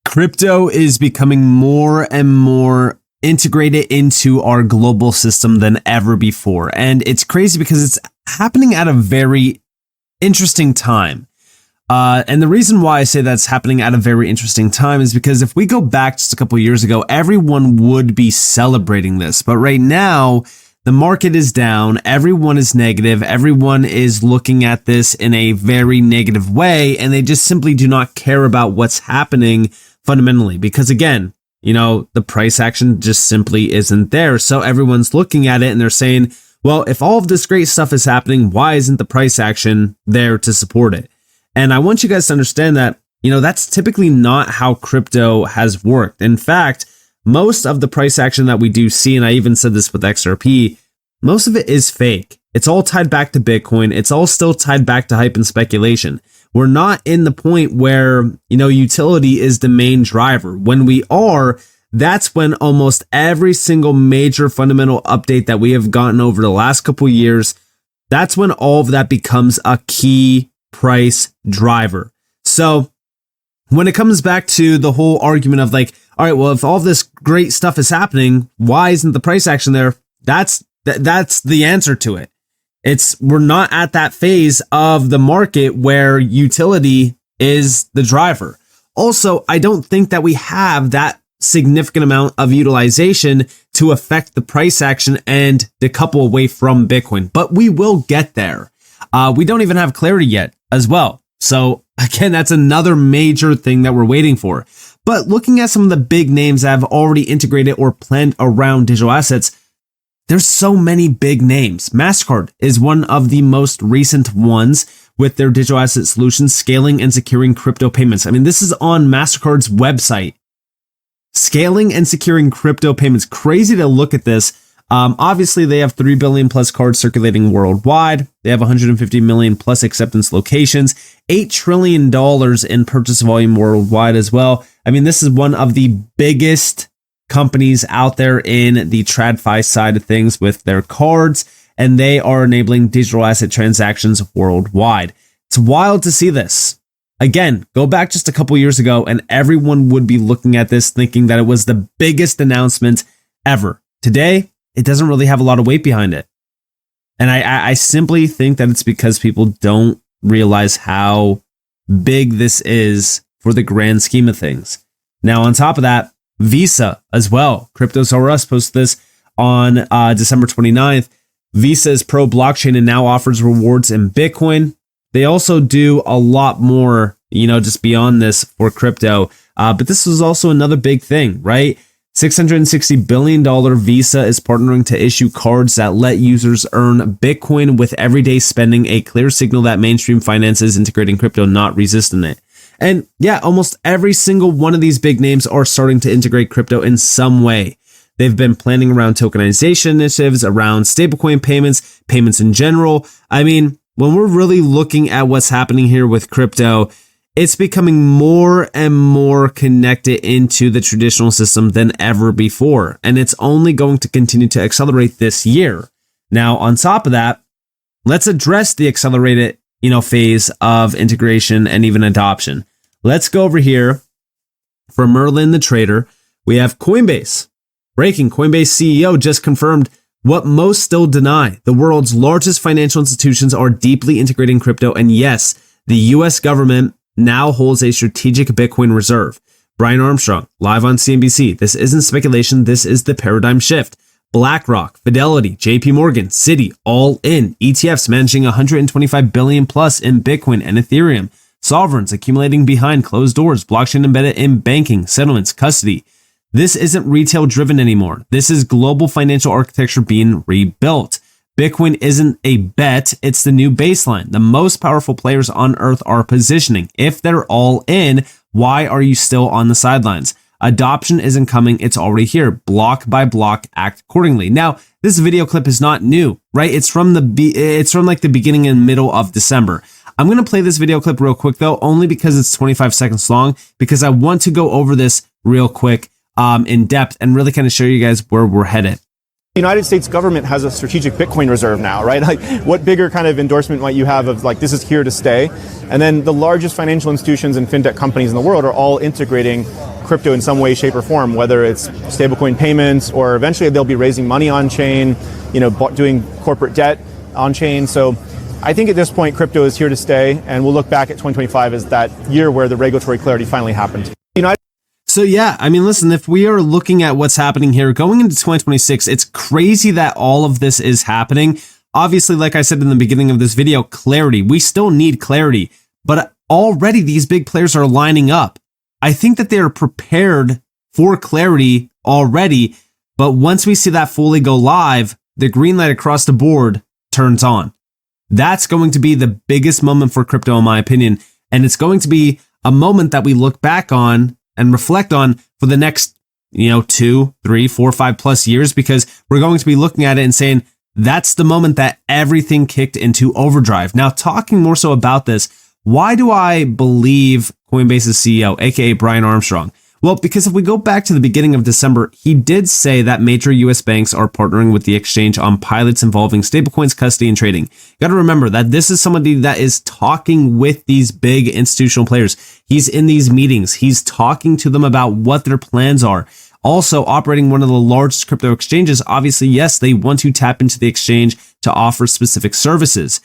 Crypto is becoming more and more integrated into our global system than ever before. And it's crazy because it's happening at a very interesting time. And the reason why I say that's happening at a very interesting time is because if we go back just a couple of years ago, everyone would be celebrating this. But right now, the market is down. Everyone is negative. Everyone is looking at this in a very negative way. And they just simply do not care about what's happening fundamentally. Because again, the price action just simply isn't there. So everyone's looking at it and they're saying, well, if all of this great stuff is happening, why isn't the price action there to support it? And I want you guys to understand that, that's typically not how crypto has worked. In fact, most of the price action that we do see, and I even said this with XRP, most of it is fake. It's all tied back to Bitcoin. It's all still tied back to hype and speculation. We're not in the point where, utility is the main driver. When we are, that's when almost every single major fundamental update that we have gotten over the last couple of years, that's when all of that becomes a key price driver. So when it comes back to the whole argument of like, all right, well, if all this great stuff is happening, why isn't the price action there? That's the answer to it. We're not at that phase of the market where utility is the driver. Also, I don't think that we have that significant amount of utilization to affect the price action and decouple away from Bitcoin, but we will get there. We don't even have clarity yet as well. So again, that's another major thing that we're waiting for. But looking at some of the big names that have already integrated or planned around digital assets, there's so many big names. MasterCard is one of the most recent ones with their digital asset solutions, scaling and securing crypto payments. I mean, this is on MasterCard's website. Scaling and securing crypto payments. Crazy to look at this. Obviously, they have 3 billion plus cards circulating worldwide. They have 150 million plus acceptance locations, $8 trillion in purchase volume worldwide as well. I mean, this is one of the biggest companies out there in the TradFi side of things with their cards, and they are enabling digital asset transactions worldwide. It's wild to see this. Again, go back just a couple years ago and everyone would be looking at this thinking that it was the biggest announcement ever. Today, it doesn't really have a lot of weight behind it. And I simply think that it's because people don't realize how big this is for the grand scheme of things. Now, on top of that, Visa as well. Cryptos R Us posted this on December 29th. Visa is pro blockchain and now offers rewards in Bitcoin. They also do a lot more, just beyond this for crypto. But this was also another big thing, right? $660 billion Visa is partnering to issue cards that let users earn Bitcoin with everyday spending, a clear signal that mainstream finance is integrating crypto, not resisting it. And yeah, almost every single one of these big names are starting to integrate crypto in some way. They've been planning around tokenization initiatives, around stablecoin payments in general. I mean, when we're really looking at what's happening here with crypto, it's becoming more and more connected into the traditional system than ever before. And it's only going to continue to accelerate this year. Now, on top of that, let's address the accelerated, phase of integration and even adoption. Let's go over here for Merlin the Trader. We have Coinbase. Breaking: Coinbase CEO just confirmed what most still deny. The world's largest financial institutions are deeply integrating crypto. And yes, the US government now holds a strategic Bitcoin reserve. Brian Armstrong, live on CNBC. This isn't speculation. This is the paradigm shift. BlackRock, Fidelity, JP Morgan, Citi, all in. ETFs managing 125 billion plus in Bitcoin and Ethereum. Sovereigns accumulating behind closed doors. Blockchain embedded in banking, settlements, custody. This isn't retail driven anymore. This is global financial architecture being rebuilt. Bitcoin isn't a bet, it's the new baseline. The most powerful players on earth are positioning. If they're all in, why are you still on the sidelines? Adoption isn't coming, it's already here. Block by block, act accordingly. Now, this video clip is not new, right? It's from like the beginning and middle of December. I'm going to play this video clip real quick though, only because it's 25 seconds long, because I want to go over this real quick in depth and really kind of show you guys where we're headed. The United States government has a strategic Bitcoin reserve now, right? Like, what bigger kind of endorsement might you have of like, this is here to stay? And then the largest financial institutions and fintech companies in the world are all integrating crypto in some way, shape, or form, whether it's stablecoin payments or eventually they'll be raising money on chain, doing corporate debt on chain. So I think at this point, crypto is here to stay, and we'll look back at 2025 as that year where the regulatory clarity finally happened. So yeah, I mean, listen, if we are looking at what's happening here going into 2026, it's crazy that all of this is happening. Obviously, like I said in the beginning of this video, clarity. We still need clarity, but already these big players are lining up. I think that they are prepared for clarity already, but once we see that fully go live, the green light across the board turns on. That's going to be the biggest moment for crypto, in my opinion. And it's going to be a moment that we look back on and reflect on for the next, 2, 3, 4, 5+ years, because we're going to be looking at it and saying, that's the moment that everything kicked into overdrive. Now, talking more so about this, why do I believe Coinbase's CEO, aka Brian Armstrong? Well, because if we go back to the beginning of December, he did say that major US banks are partnering with the exchange on pilots involving stablecoins, custody, and trading. You got to remember that this is somebody that is talking with these big institutional players. He's in these meetings. He's talking to them about what their plans are. Also, operating one of the largest crypto exchanges, obviously, yes, they want to tap into the exchange to offer specific services,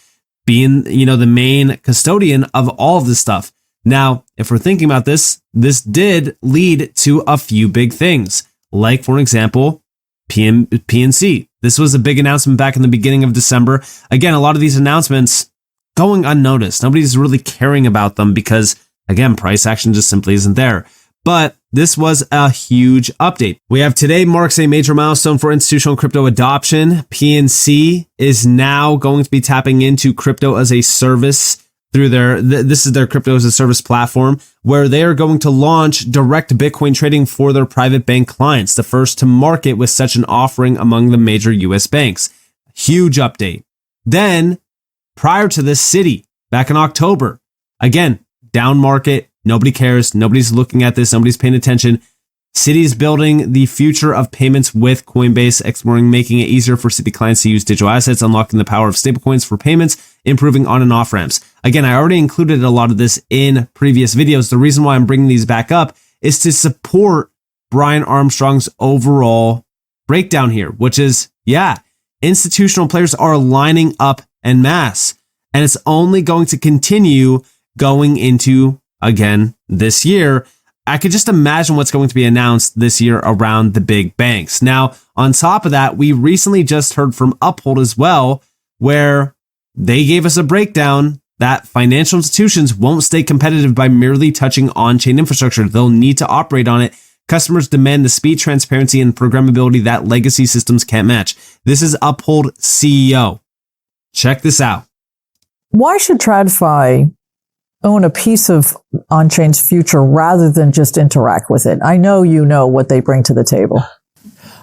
being, the main custodian of all of this stuff. Now, if we're thinking about this did lead to a few big things, like, for example, PNC. This was a big announcement back in the beginning of December. Again, a lot of these announcements going unnoticed. Nobody's really caring about them because, again, price action just simply isn't there. But this was a huge update. We have today marks a major milestone for institutional crypto adoption. PNC is now going to be tapping into crypto as a service through this is their crypto as a service platform, where they are going to launch direct Bitcoin trading for their private bank clients, the first to market with such an offering among the major US banks. Huge update. Then, prior to this, Citi, back in October, again, down market, nobody cares, nobody's looking at this, nobody's paying attention. Citi's building the future of payments with Coinbase, exploring making it easier for Citi clients to use digital assets, unlocking the power of stablecoins for payments, improving on and off ramps. Again, I already included a lot of this in previous videos. The reason why I'm bringing these back up is to support Brian Armstrong's overall breakdown here, which is, institutional players are lining up en masse, and it's only going to continue going into, again, this year. I could just imagine what's going to be announced this year around the big banks. Now, on top of that, we recently just heard from Uphold as well, where they gave us a breakdown that financial institutions won't stay competitive by merely touching on-chain infrastructure. They'll need to operate on it. Customers demand the speed, transparency, and programmability that legacy systems can't match. This is Uphold CEO. Check this out. Why should TradFi own a piece of on-chain's future rather than just interact with it? I know you know what they bring to the table.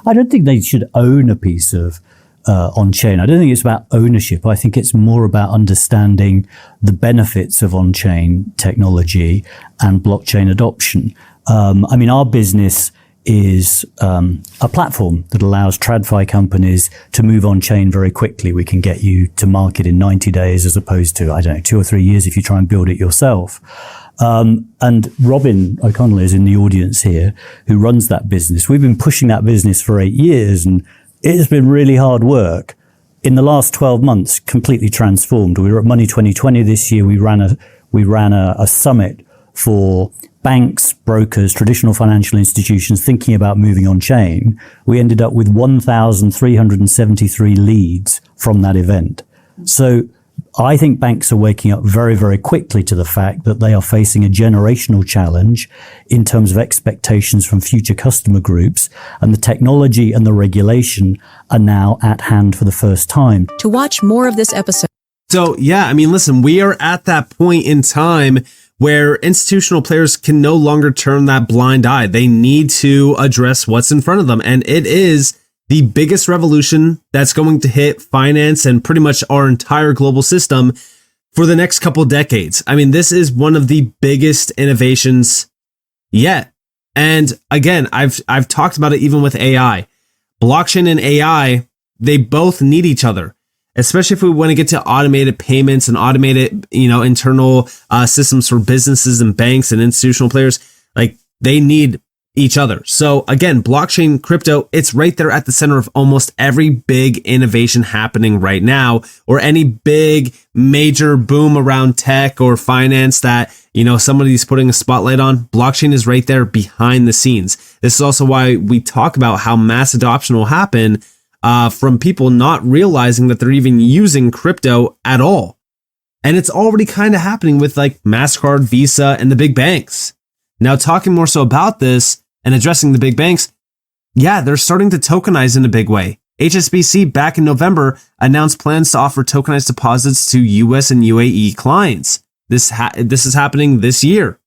I don't think they should own a piece of on-chain. I don't think it's about ownership. I think it's more about understanding the benefits of on-chain technology and blockchain adoption. Our business is a platform that allows TradFi companies to move on chain very quickly. We can get you to market in 90 days as opposed to, 2 or 3 years if you try and build it yourself. And Robin O'Connell is in the audience here, who runs that business. We've been pushing that business for 8 years, and it has been really hard work. In the last 12 months, completely transformed. We were at Money 2020 this year. We ran a summit for banks, brokers, traditional financial institutions thinking about moving on chain. We ended up with 1,373 leads from that event. So I think banks are waking up very, very quickly to the fact that they are facing a generational challenge in terms of expectations from future customer groups, and the technology and the regulation are now at hand for the first time. To watch more of this episode. So listen, we are at that point in time where institutional players can no longer turn that blind eye. They need to address what's in front of them. And it is the biggest revolution that's going to hit finance and pretty much our entire global system for the next couple decades. This is one of the biggest innovations yet. And again, I've talked about it even with AI. Blockchain and AI, they both need each other. Especially if we want to get to automated payments and automated, internal systems for businesses and banks and institutional players. Like, they need each other. So again, blockchain, crypto, it's right there at the center of almost every big innovation happening right now, or any big major boom around tech or finance that, somebody's putting a spotlight on. Blockchain is right there behind the scenes. This is also why we talk about how mass adoption will happen from people not realizing that they're even using crypto at all. And it's already kind of happening with like MasterCard, Visa, and the big banks. Now, talking more so about this and addressing the big banks, yeah, they're starting to tokenize in a big way. HSBC back in November announced plans to offer tokenized deposits to US and UAE clients. This is happening this year.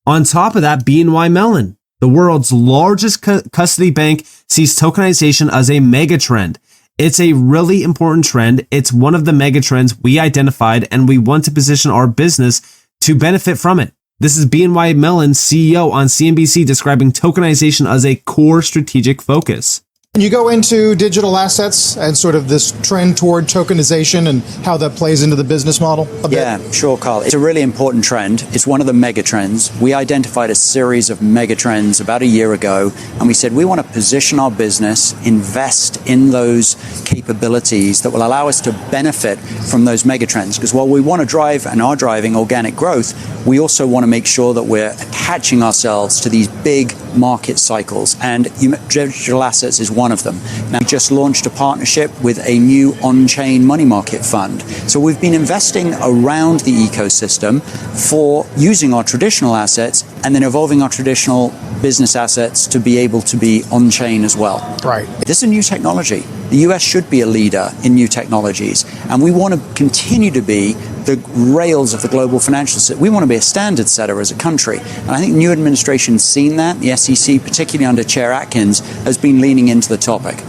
On top of that, BNY Mellon, the world's largest custody bank, sees tokenization as a mega trend. It's a really important trend. It's one of the mega trends we identified, and we want to position our business to benefit from it. This is BNY Mellon's CEO on CNBC describing tokenization as a core strategic focus. Can you go into digital assets and sort of this trend toward tokenization and how that plays into the business model a bit? Yeah, sure, Carl. It's a really important trend. It's one of the mega trends. We identified a series of mega trends about a year ago, and we said we want to position our business, invest in those capabilities that will allow us to benefit from those mega trends. Because while we want to drive and are driving organic growth, we also want to make sure that we're attaching ourselves to these big market cycles. And digital assets is one of them. Now, we just launched a partnership with a new on-chain money market fund. So we've been investing around the ecosystem for using our traditional assets and then evolving our traditional business assets to be able to be on-chain as well. Right. This is a new technology. The US should be a leader in new technologies, and we want to continue to be the rails of the global financial system. We want to be a standard setter as a country. And I think the new administration's seen that. The SEC, particularly under Chair Atkins, has been leaning into the topic.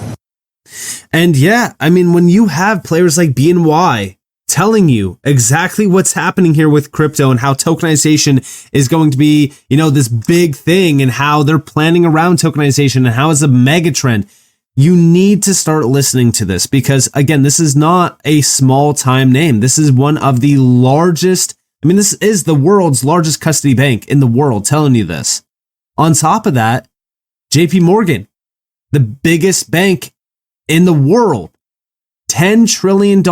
And yeah, I mean, when you have players like BNY telling you exactly what's happening here with crypto and how tokenization is going to be, this big thing, and how they're planning around tokenization and how it's a mega trend, you need to start listening to this, because again, this is not a small time name. This is one of the largest. This is the world's largest custody bank in the world telling you this. On top of that, JP Morgan, the biggest bank in the world, $10 trillion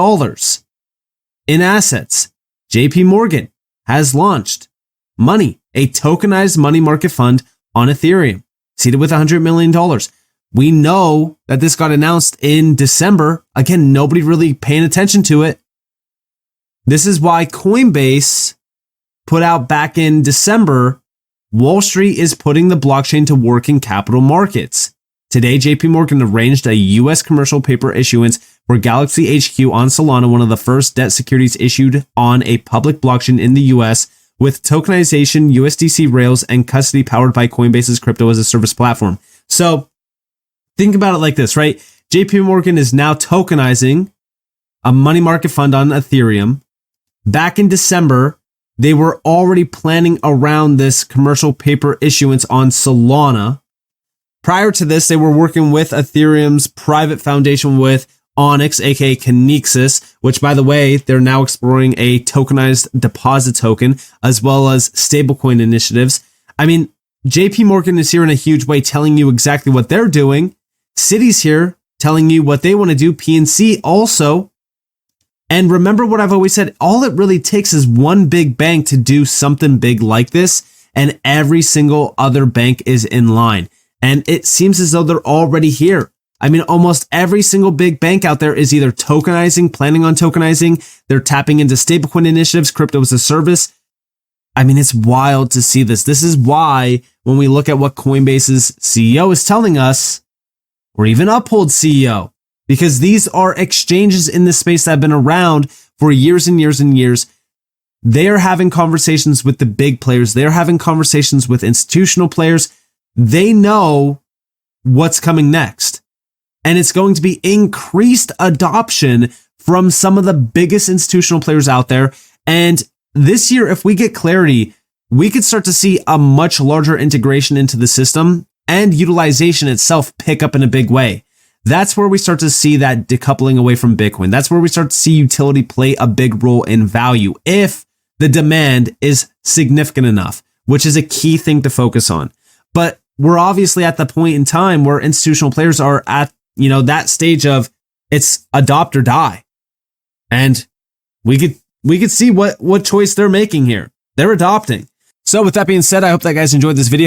in assets. JP Morgan has launched Money, a tokenized money market fund on Ethereum, seeded with $100 million. We know that this got announced in December. Again, nobody really paying attention to it. This is why Coinbase put out back in December, Wall Street is putting the blockchain to work in capital markets. Today, JP Morgan arranged a U.S. commercial paper issuance for Galaxy HQ on Solana, one of the first debt securities issued on a public blockchain in the U.S., with tokenization, USDC rails, and custody powered by Coinbase's crypto as a service platform. So think about it like this, right? JP Morgan is now tokenizing a money market fund on Ethereum. Back in December, they were already planning around this commercial paper issuance on Solana. Prior to this, they were working with Ethereum's private foundation with Onyx, aka Kinexus, which, by the way, they're now exploring a tokenized deposit token, as well as stablecoin initiatives. JP Morgan is here in a huge way telling you exactly what they're doing. Citi's here telling you what they want to do. PNC also. And remember what I've always said, all it really takes is one big bank to do something big like this, and every single other bank is in line. And it seems as though they're already here. Almost every single big bank out there is either tokenizing, planning on tokenizing, they're tapping into stablecoin initiatives, crypto as a service. It's wild to see this. This is why when we look at what Coinbase's CEO is telling us, or even Uphold CEO, because these are exchanges in this space that have been around for years and years and years. They are having conversations with the big players. They're having conversations with institutional players. They know what's coming next. And it's going to be increased adoption from some of the biggest institutional players out there. And this year, if we get clarity, we could start to see a much larger integration into the system and utilization itself pick up in a big way. That's where we start to see that decoupling away from Bitcoin. That's where we start to see utility play a big role in value if the demand is significant enough, which is a key thing to focus on. But we're obviously at the point in time where institutional players are at, that stage of it's adopt or die. And we could see what choice they're making here. They're adopting. So with that being said, I hope that guys enjoyed this video.